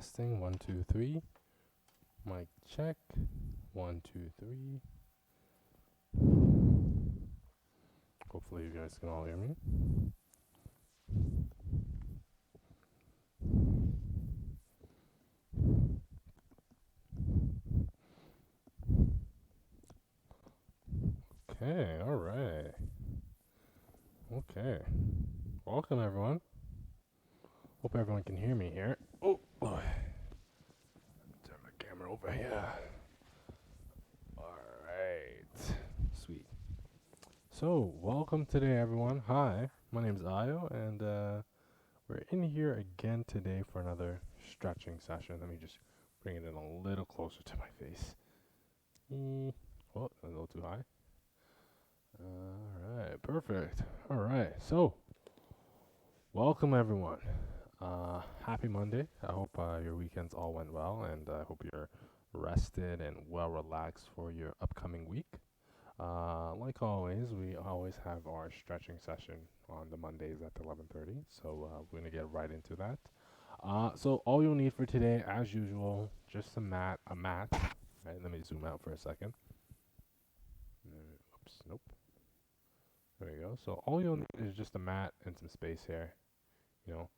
Testing 1 2 3. Mic check 1 2 3. Hopefully you guys can all hear me. Okay, all right. Okay. Welcome everyone. Hope everyone can hear me here. Oh, boy. Turn my camera over here. All right. Sweet. So, welcome today everyone. Hi, my name is Ayo and we're in here again today for another stretching session. Let me just bring it in a little closer to my face. Oh, a little too high. Alright, perfect. Alright, so welcome everyone. Happy Monday. I hope your weekends all went well, and I hope you're rested and well relaxed for your upcoming week. Like always, we always have our stretching session on the Mondays at 11:30, so we're going to get right into that. So all you'll need for today, as usual, just a mat. Right, let me zoom out for a second. Oops, nope. There we go. So all you'll need is just a mat and some space here. You know,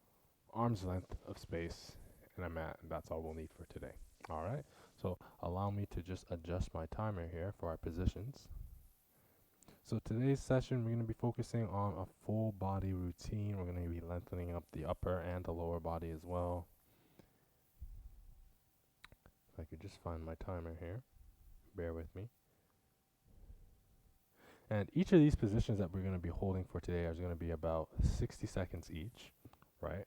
arm's length of space and a mat, and that's all we'll need for today. All right. So allow me to just adjust my timer here for our positions. So today's session, we're going to be focusing on a full body routine. We're going to be lengthening up the upper and the lower body as well. If I could just find my timer here. Bear with me. And each of these positions that we're going to be holding for today is going to be about 60 seconds each, right?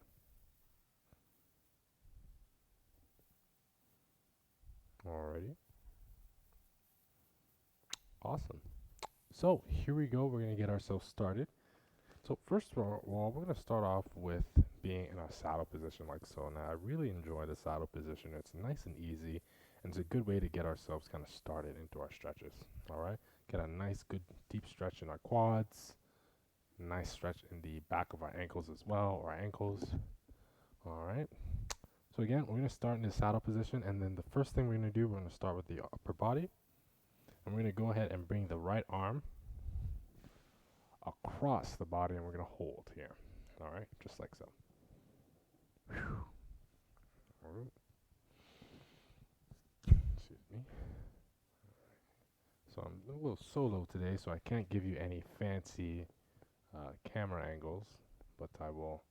Alrighty. Awesome. So here we go. We're going to get ourselves started. So first of all, we're going to start off with being in a saddle position like so. Now, I really enjoy the saddle position. It's nice and easy, and it's a good way to get ourselves kind of started into our stretches. All right. Get a nice, good, deep stretch in our quads. Nice stretch in the back of our ankles as well, or our ankles. All right. So again, we're going to start in the saddle position, and then the first thing we're going to do, we're going to start with the upper body. And we're going to go ahead and bring the right arm across the body, and we're going to hold here. All right, just like so. Whew. All right. Excuse me. So I'm a little solo today, so I can't give you any fancy camera angles, but I will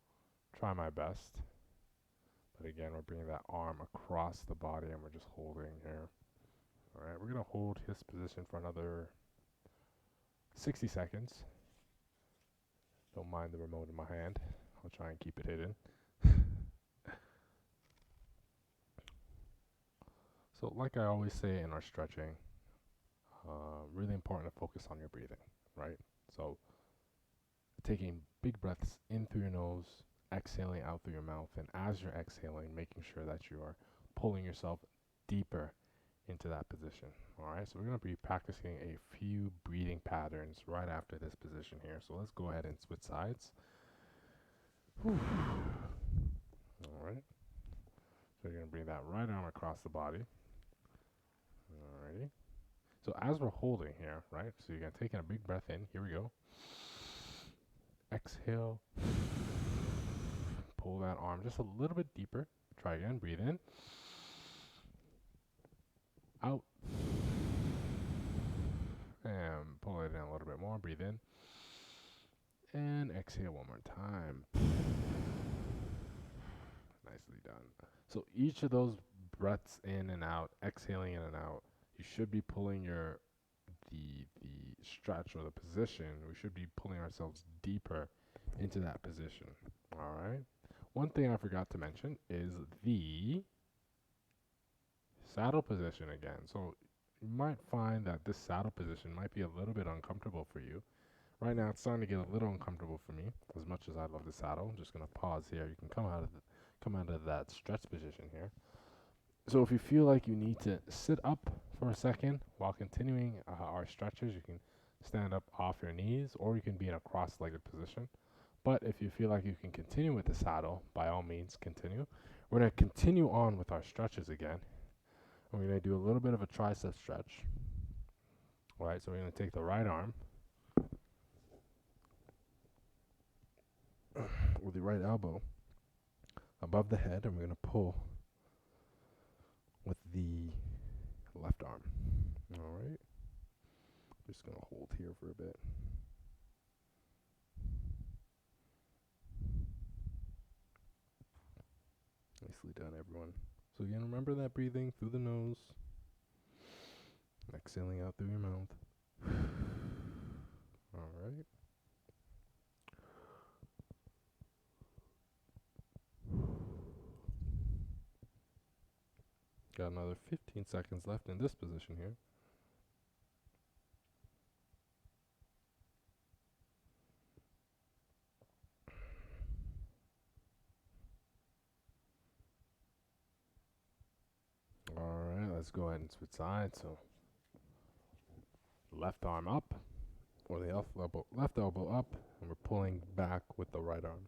try my best. But again, we're bringing that arm across the body, and we're just holding here. All right, we're going to hold his position for another 60 seconds. Don't mind the remote in my hand. I'll try and keep it hidden. So like I always say in our stretching, really important to focus on your breathing, right? So taking big breaths in through your nose, exhaling out through your mouth, and as you're exhaling, making sure that you are pulling yourself deeper into that position. All right, so we're going to be practicing a few breathing patterns right after this position here. So let's go ahead and switch sides. Whew. All right, so you're going to bring that right arm across the body. Alrighty. So as we're holding here, right, so you're going to take in a big breath in. Here we go. Exhale. Pull that arm just a little bit deeper. Try again. Breathe in. Out. And pull it in a little bit more. Breathe in. And exhale one more time. Nicely done. So each of those breaths in and out, exhaling in and out, you should be pulling the stretch or the position. We should be pulling ourselves deeper into that position. All right. One thing I forgot to mention is the saddle position again. So you might find that this saddle position might be a little bit uncomfortable for you. Right now, it's starting to get a little uncomfortable for me. As much as I love the saddle, I'm just gonna pause here. You can come out of that stretch position here. So if you feel like you need to sit up for a second while continuing our stretches, you can stand up off your knees, or you can be in a cross-legged position. But if you feel like you can continue with the saddle, by all means, continue. We're going to continue on with our stretches again. We're going to do a little bit of a tricep stretch. All right, so we're going to take the right arm with the right elbow above the head, and we're going to pull with the left arm. All right. Just going to hold here for a bit. Nicely done, everyone. So again, remember that breathing through the nose, exhaling out through your mouth. All right. Got another 15 seconds left in this position here. All right, let's go ahead and switch sides. So left arm up, or the left elbow up, and we're pulling back with the right arm.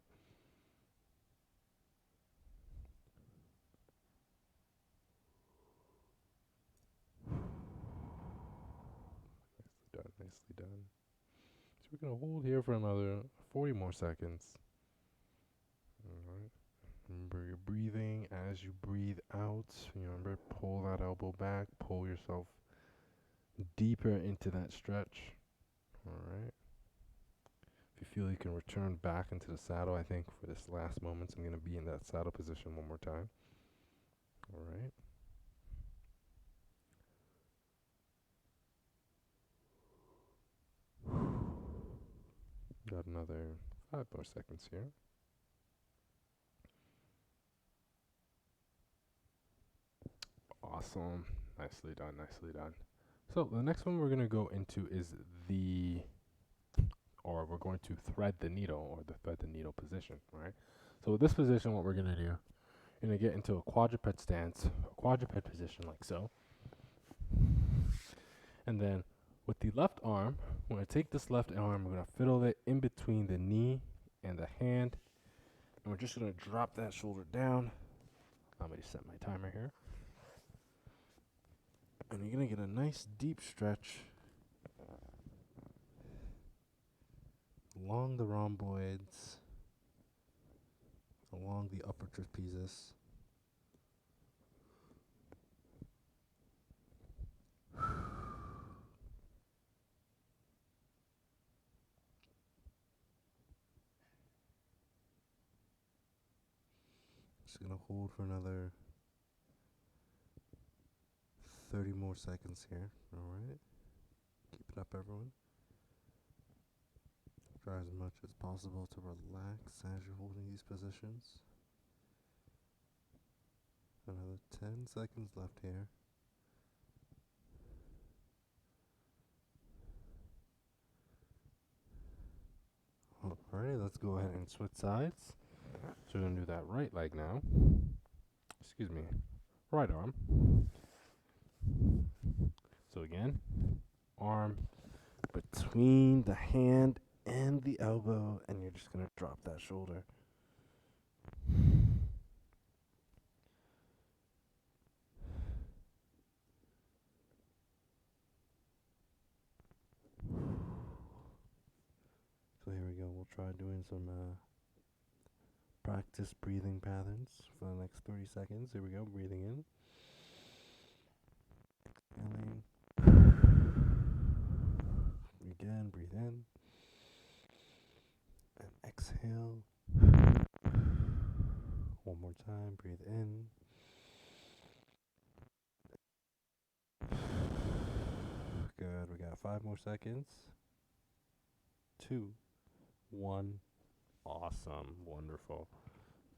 Nicely done. So we're going to hold here for another 40 more seconds. All right. Remember you're breathing as you breathe out. Remember, pull that elbow back, pull yourself deeper into that stretch. All right. If you feel you can return back into the saddle, I think for this last moment, I'm going to be in that saddle position one more time. All right. Got another 5 more seconds here. Awesome. Nicely done, nicely done. So the next one we're going to go into is we're going to thread the needle, or the thread the needle position, right? So with this position, what we're going to do, you're going to get into a quadruped stance, a quadruped position like so. And then with the left arm, we're going to take this left arm, we're going to fiddle it in between the knee and the hand. And we're just going to drop that shoulder down. Let me just set my timer here. And you're going to get a nice deep stretch along the rhomboids, along the upper trapezius. Just going to hold for another 30 more seconds here. All right. Keep it up, everyone. Try as much as possible to relax as you're holding these positions. Another 10 seconds left here. Alright, let's go ahead and switch sides. So we're going to do that right leg now. Excuse me. Right arm. So again, arm between the hand and the elbow, and you're just going to drop that shoulder. So here we go. We'll try doing some practice breathing patterns for the next 30 seconds. Here we go. Breathing in. Exhaling. Again, breathe in. And exhale. One more time. Breathe in. Good. We got 5 more seconds. 2, 1. Awesome. Wonderful.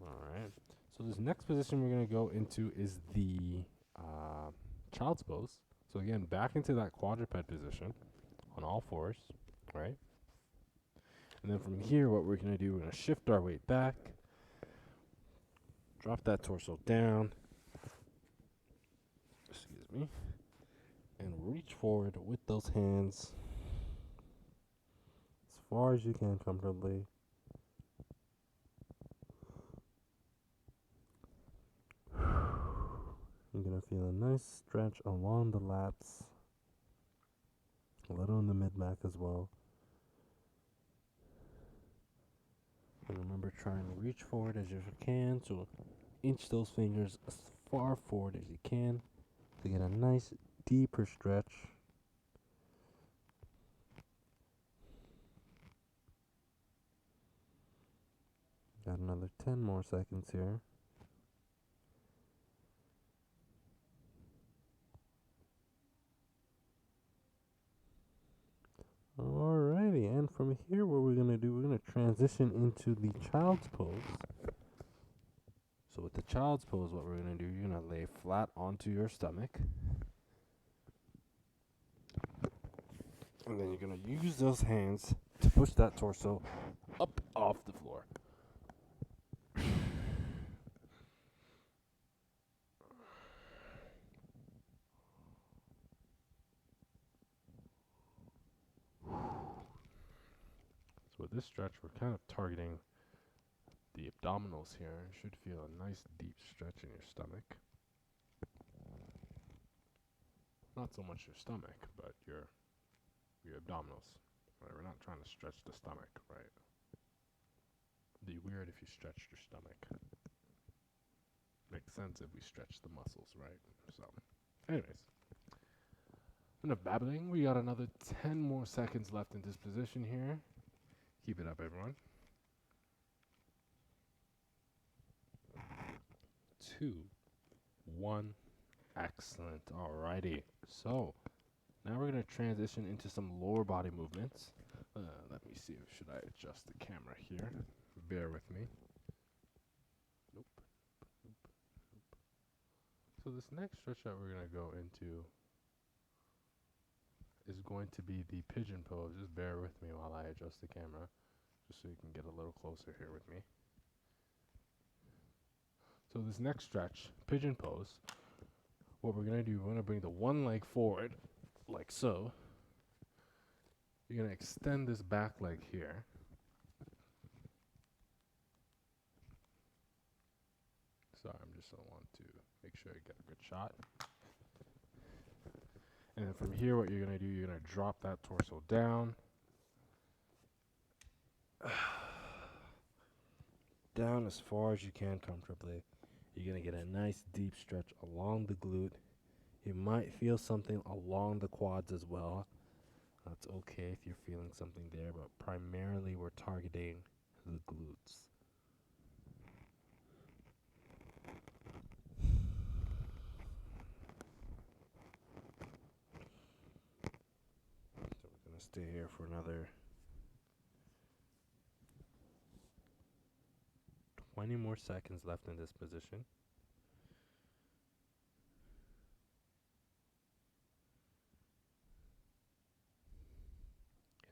All right. So this next position we're going to go into is the child's pose. So again, back into that quadruped position on all fours, right? And then from here, what we're going to do, we're going to shift our weight back, drop that torso down, excuse me, and reach forward with those hands as far as you can comfortably. to feel a nice stretch along the lats, a little in the mid back as well. And remember, try and reach forward as you can. So inch those fingers as far forward as you can to get a nice deeper stretch. Got another 10 more seconds here. Alrighty, and from here, what we're gonna do, we're gonna transition into the child's pose. So with the child's pose, what we're gonna do, you're gonna lay flat onto your stomach. And then you're gonna use those hands to push that torso up off the floor. So with this stretch, we're kind of targeting the abdominals here. You should feel a nice deep stretch in your stomach. Not so much your stomach, but your abdominals. Right? We're not trying to stretch the stomach, right? It'd be weird if you stretched your stomach. Makes sense if we stretch the muscles, right? So, anyways. Enough babbling. We got another 10 more seconds left in this position here. Keep it up, everyone. 2, 1. Excellent. Alrighty. So, now we're going to transition into some lower body movements. Let me see. Should I adjust the camera here? Bear with me. Nope. So this next stretch that we're going to go into is going to be the pigeon pose. Just bear with me while I adjust the camera, just so you can get a little closer here with me. So this next stretch, pigeon pose, what we're going to do, we're going to bring the one leg forward, like so. You're going to extend this back leg here. Sorry, I'm just going to want to make sure you get a good shot. And then from here, what you're going to do, you're going to drop that torso down. Down as far as you can comfortably. You're going to get a nice deep stretch along the glute. You might feel something along the quads as well. That's okay if you're feeling something there, but primarily we're targeting the glutes. So we're going to stay here for another 20 more seconds left in this position.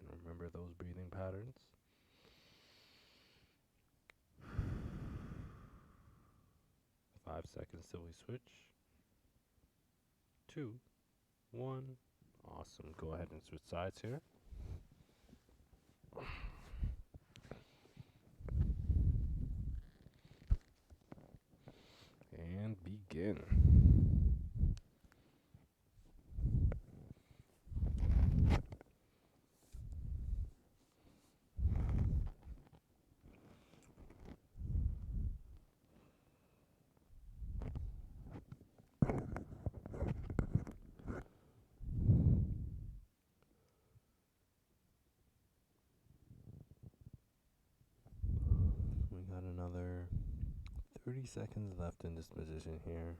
And remember those breathing patterns. 5 seconds till we switch. 2, 1. Awesome. Go ahead and switch sides here. And begin. We got another 30 seconds left in this position here.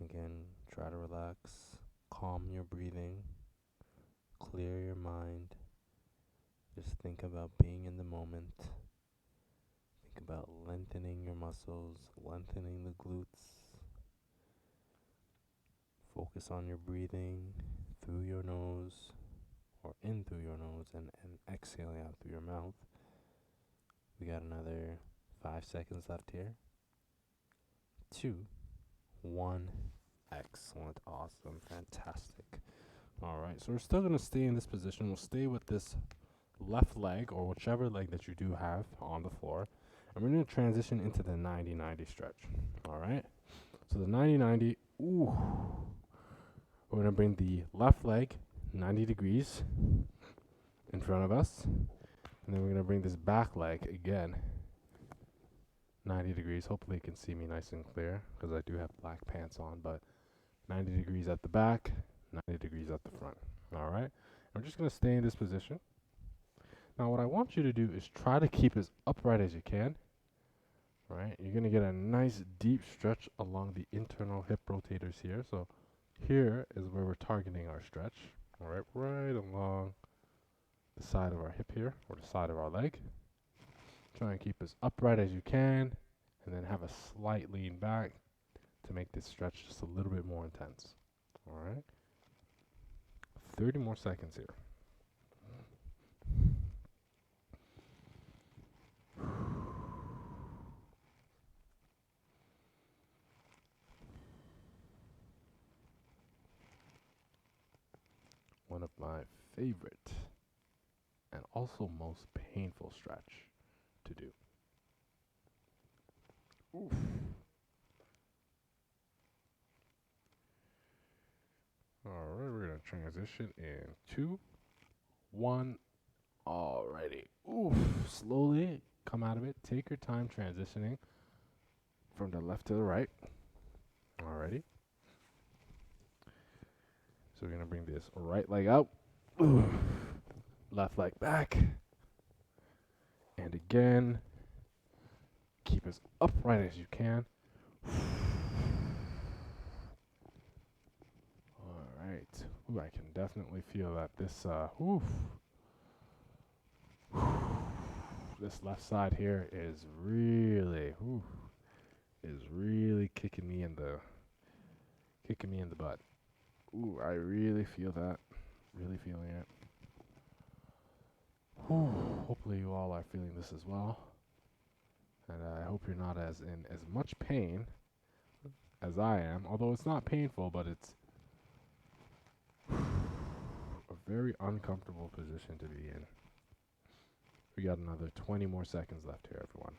Again, try to relax, calm your breathing, clear your mind. Just think about being in the moment. Think about lengthening your muscles, lengthening the glutes. Focus on your breathing through your nose, or in through your nose, and exhaling out through your mouth. We got another 5 seconds left here. 2, 1. Excellent. Awesome. Fantastic. Alright, so we're still going to stay in this position. We'll stay with this left leg, or whichever leg that you do have on the floor. And we're going to transition into the 90-90 stretch. Alright? So the 90-90 Ooh. We're going to bring the left leg 90 degrees in front of us. And then we're going to bring this back leg again 90 degrees. Hopefully you can see me nice and clear because I do have black pants on, but 90 degrees at the back, 90 degrees at the front. All right. I'm just going to stay in this position. Now what I want you to do is try to keep as upright as you can. All right. You're going to get a nice deep stretch along the internal hip rotators here. So here is where we're targeting our stretch. All right. Right along the side of our hip here, or the side of our leg. Try and keep as upright as you can, and then have a slight lean back to make this stretch just a little bit more intense. All right. 30 more seconds here. One of my favorite and also most painful stretch to do. Oof. All right, we're going to transition in 2, 1. Alrighty. Oof. Slowly come out of it. Take your time transitioning from the left to the right. Alrighty. So we're going to bring this right leg out. Oof. Left leg back. And again. Keep as upright as you can. Alright. Ooh, I can definitely feel that this this left side here is really kicking me in the butt. Ooh, I really feel that. Really feeling it. Hopefully you all are feeling this as well. And I hope you're not in as much pain as I am. Although it's not painful, but it's a very uncomfortable position to be in. We got another 20 more seconds left here, everyone.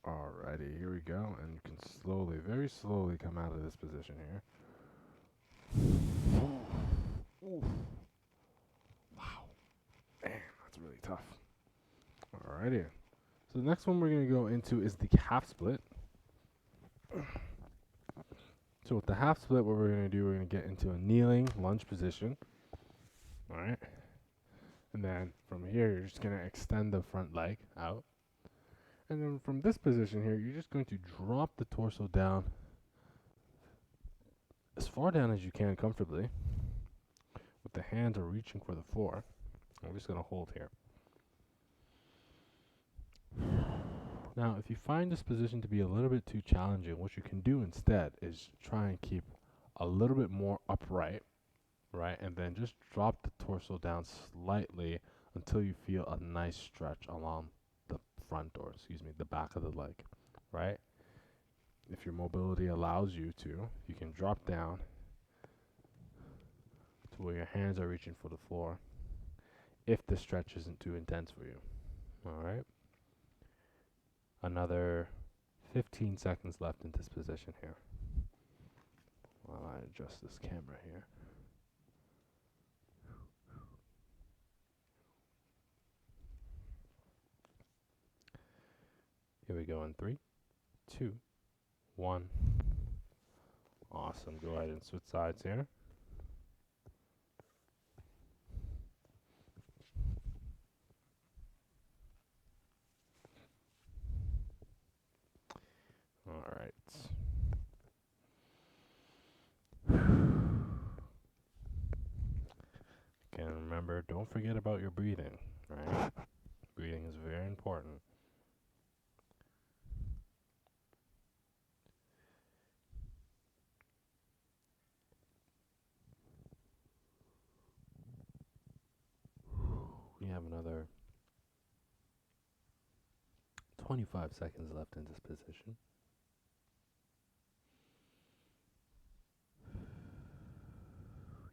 Alrighty, here we go. And you can slowly, very slowly come out of this position here. Ooh. Wow. Man, that's really tough. Alrighty. So the next one we're going to go into is the half split. So with the half split, what we're going to do, we're going to get into a kneeling lunge position. Alright. And then from here, you're just going to extend the front leg out. And then from this position here, you're just going to drop the torso down as far down as you can comfortably. With the hands are reaching for the floor. I'm just going to hold here. Now, if you find this position to be a little bit too challenging, what you can do instead is try and keep a little bit more upright, right? And then just drop the torso down slightly until you feel a nice stretch along the front, or the back of the leg, right? If your mobility allows you to, you can drop down to where your hands are reaching for the floor if the stretch isn't too intense for you. All right. Another 15 seconds left in this position here while I adjust this camera here. Here we go in 3, 2, 1. Awesome. Go ahead and switch sides here. All right. Again, remember, don't forget about your breathing, right? Breathing is very important. We have another 25 seconds left in this position.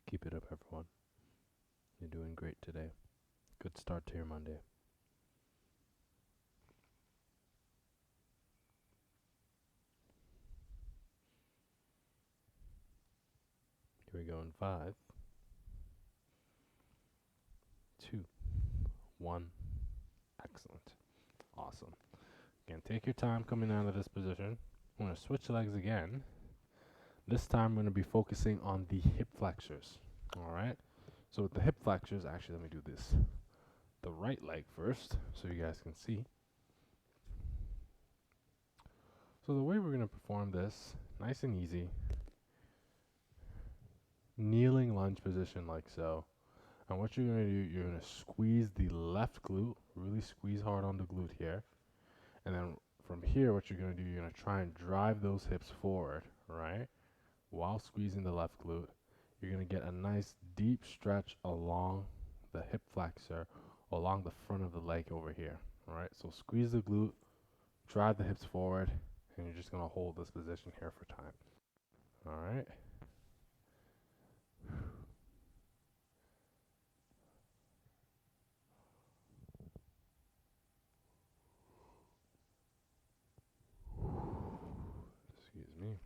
Keep it up, everyone. You're doing great today. Good start to your Monday. Here we go in 5, 2, 1. Excellent. Awesome. Again, take your time coming out of this position. I'm going to switch legs again. This time I'm going to be focusing on the hip flexors. Alright? So with the hip flexors, actually let me do this. The right leg first so you guys can see. So the way we're going to perform this, nice and easy. Kneeling lunge position like so. And what you're going to do, you're going to squeeze the left glute, really squeeze hard on the glute here. And then from here, what you're going to do, you're going to try and drive those hips forward, right? While squeezing the left glute. You're going to get a nice deep stretch along the hip flexor, along the front of the leg over here, all right? So squeeze the glute, drive the hips forward, and you're just going to hold this position here for time, all right? Excuse me.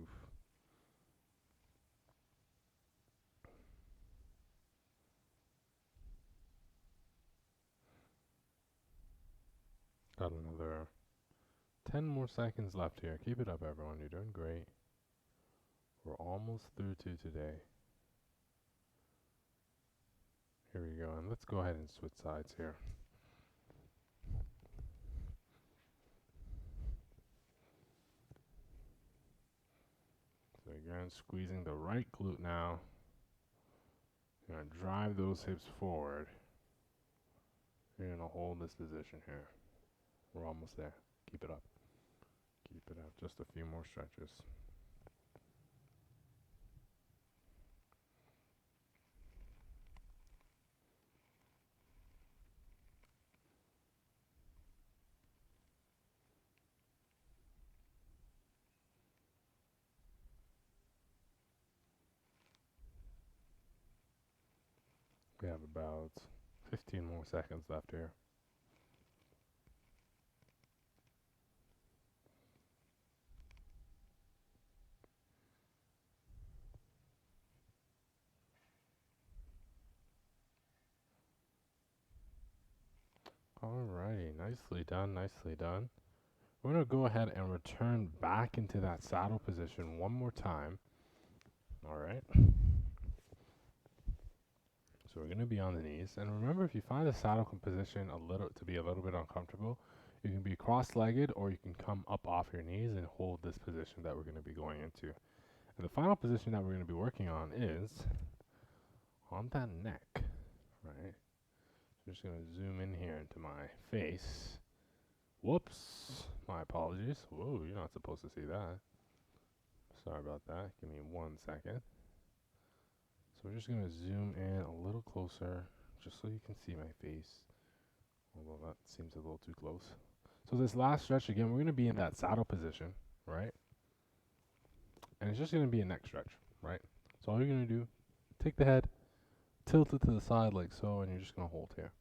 Oof. Got another 10 more seconds left here. Keep it up, everyone. You're doing great. We're almost through to today. Here we go. And let's go ahead and switch sides here. So again, squeezing the right glute now. You're going to drive those hips forward. You're going to hold this position here. We're almost there. Keep it up. Keep it up. Just a few more stretches. We have about 15 more seconds left here. Alrighty, nicely done, nicely done. We're going to go ahead and return back into that saddle position one more time. Alright. So we're going to be on the knees. And remember, if you find the saddle position to be a little bit uncomfortable, you can be cross-legged or you can come up off your knees and hold this position that we're going to be going into. And the final position that we're going to be working on is on that neck, right? So just going to zoom in here into my face. Whoops, my apologies. Whoa, you're not supposed to see that. Sorry about that. Give me 1 second. So we're just going to zoom in a little closer just so you can see my face. Although that seems a little too close. So this last stretch, again, we're going to be in that saddle position, right? And it's just going to be a neck stretch, right? So all you're going to do, take the head, tilt it to the side like so, and you're just going to hold here.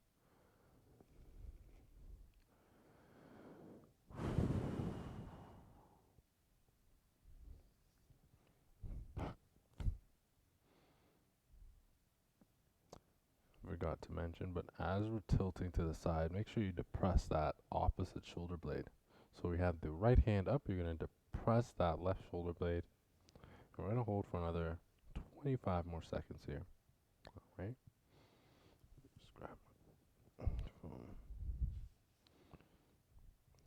Forgot to mention, but as we're tilting to the side, make sure you depress that opposite shoulder blade. So we have the right hand up, you're going to depress that left shoulder blade. And we're going to hold for another 25 more seconds here. Alright? Just grab my phone.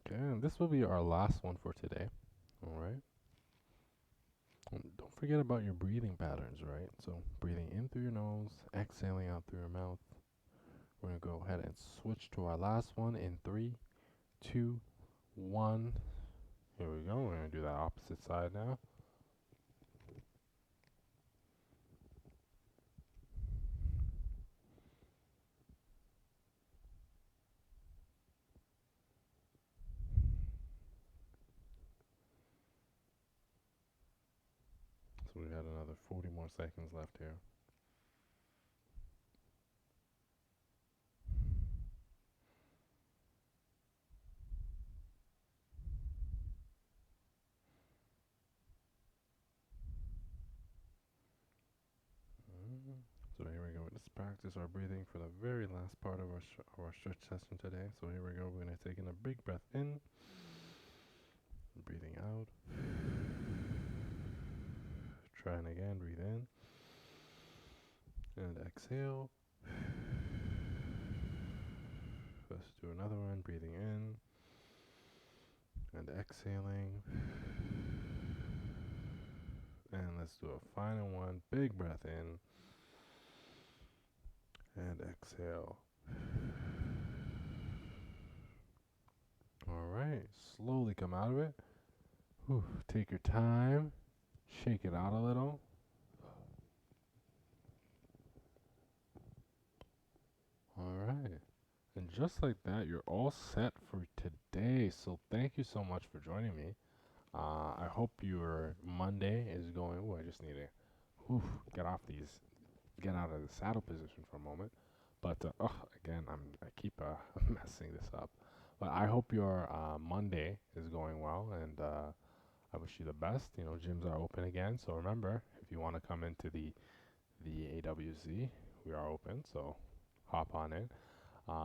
Okay, and this will be our last one for today. Alright? Don't forget about your breathing patterns, right? So breathing in through your nose, exhaling out through your mouth. We're going to go ahead and switch to our last one in 3, 2, 1. Here we go. We're going to do that opposite side now. So we got another 40 more seconds left here. So here we go. Let's practice our breathing for the very last part of our stretch session today. So here we go. We're going to take in a big breath in, breathing out. Trying again. Breathe in and exhale. Let's do another one. Breathing in and exhaling. And let's do a final one. Big breath in and exhale. All right. Slowly come out of it. Whew. Take your time. Shake it out a little. All right. And just like that, you're all set for today. So thank you so much for joining me. I hope your Monday is going. Oh, I just need to get get out of the saddle position for a moment. But again, I keep messing this up. But I hope your Monday is going well, and I wish you the best. You know, gyms are open again, so remember, if you want to come into the AWC, we are open. So hop on in.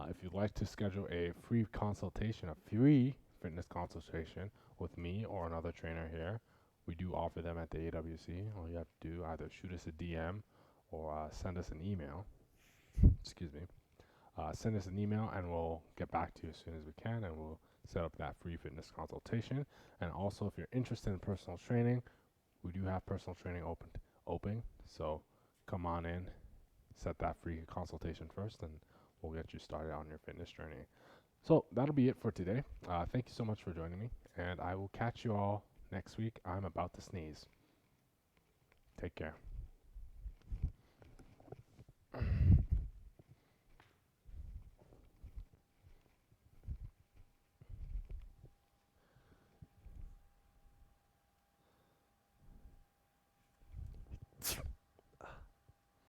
If you'd like to schedule a free consultation, a free fitness consultation with me or another trainer here, we do offer them at the AWC. All you have to do, either shoot us a DM or send us an email. Excuse me. Send us an email and we'll get back to you as soon as we can, and we'll set up that free fitness consultation. And also, if you're interested in personal training, we do have personal training open. So come on in, set that free consultation first, and we'll get you started on your fitness journey. So that'll be it for today. Thank you so much for joining me, and I will catch you all next week. I'm about to sneeze. Take care.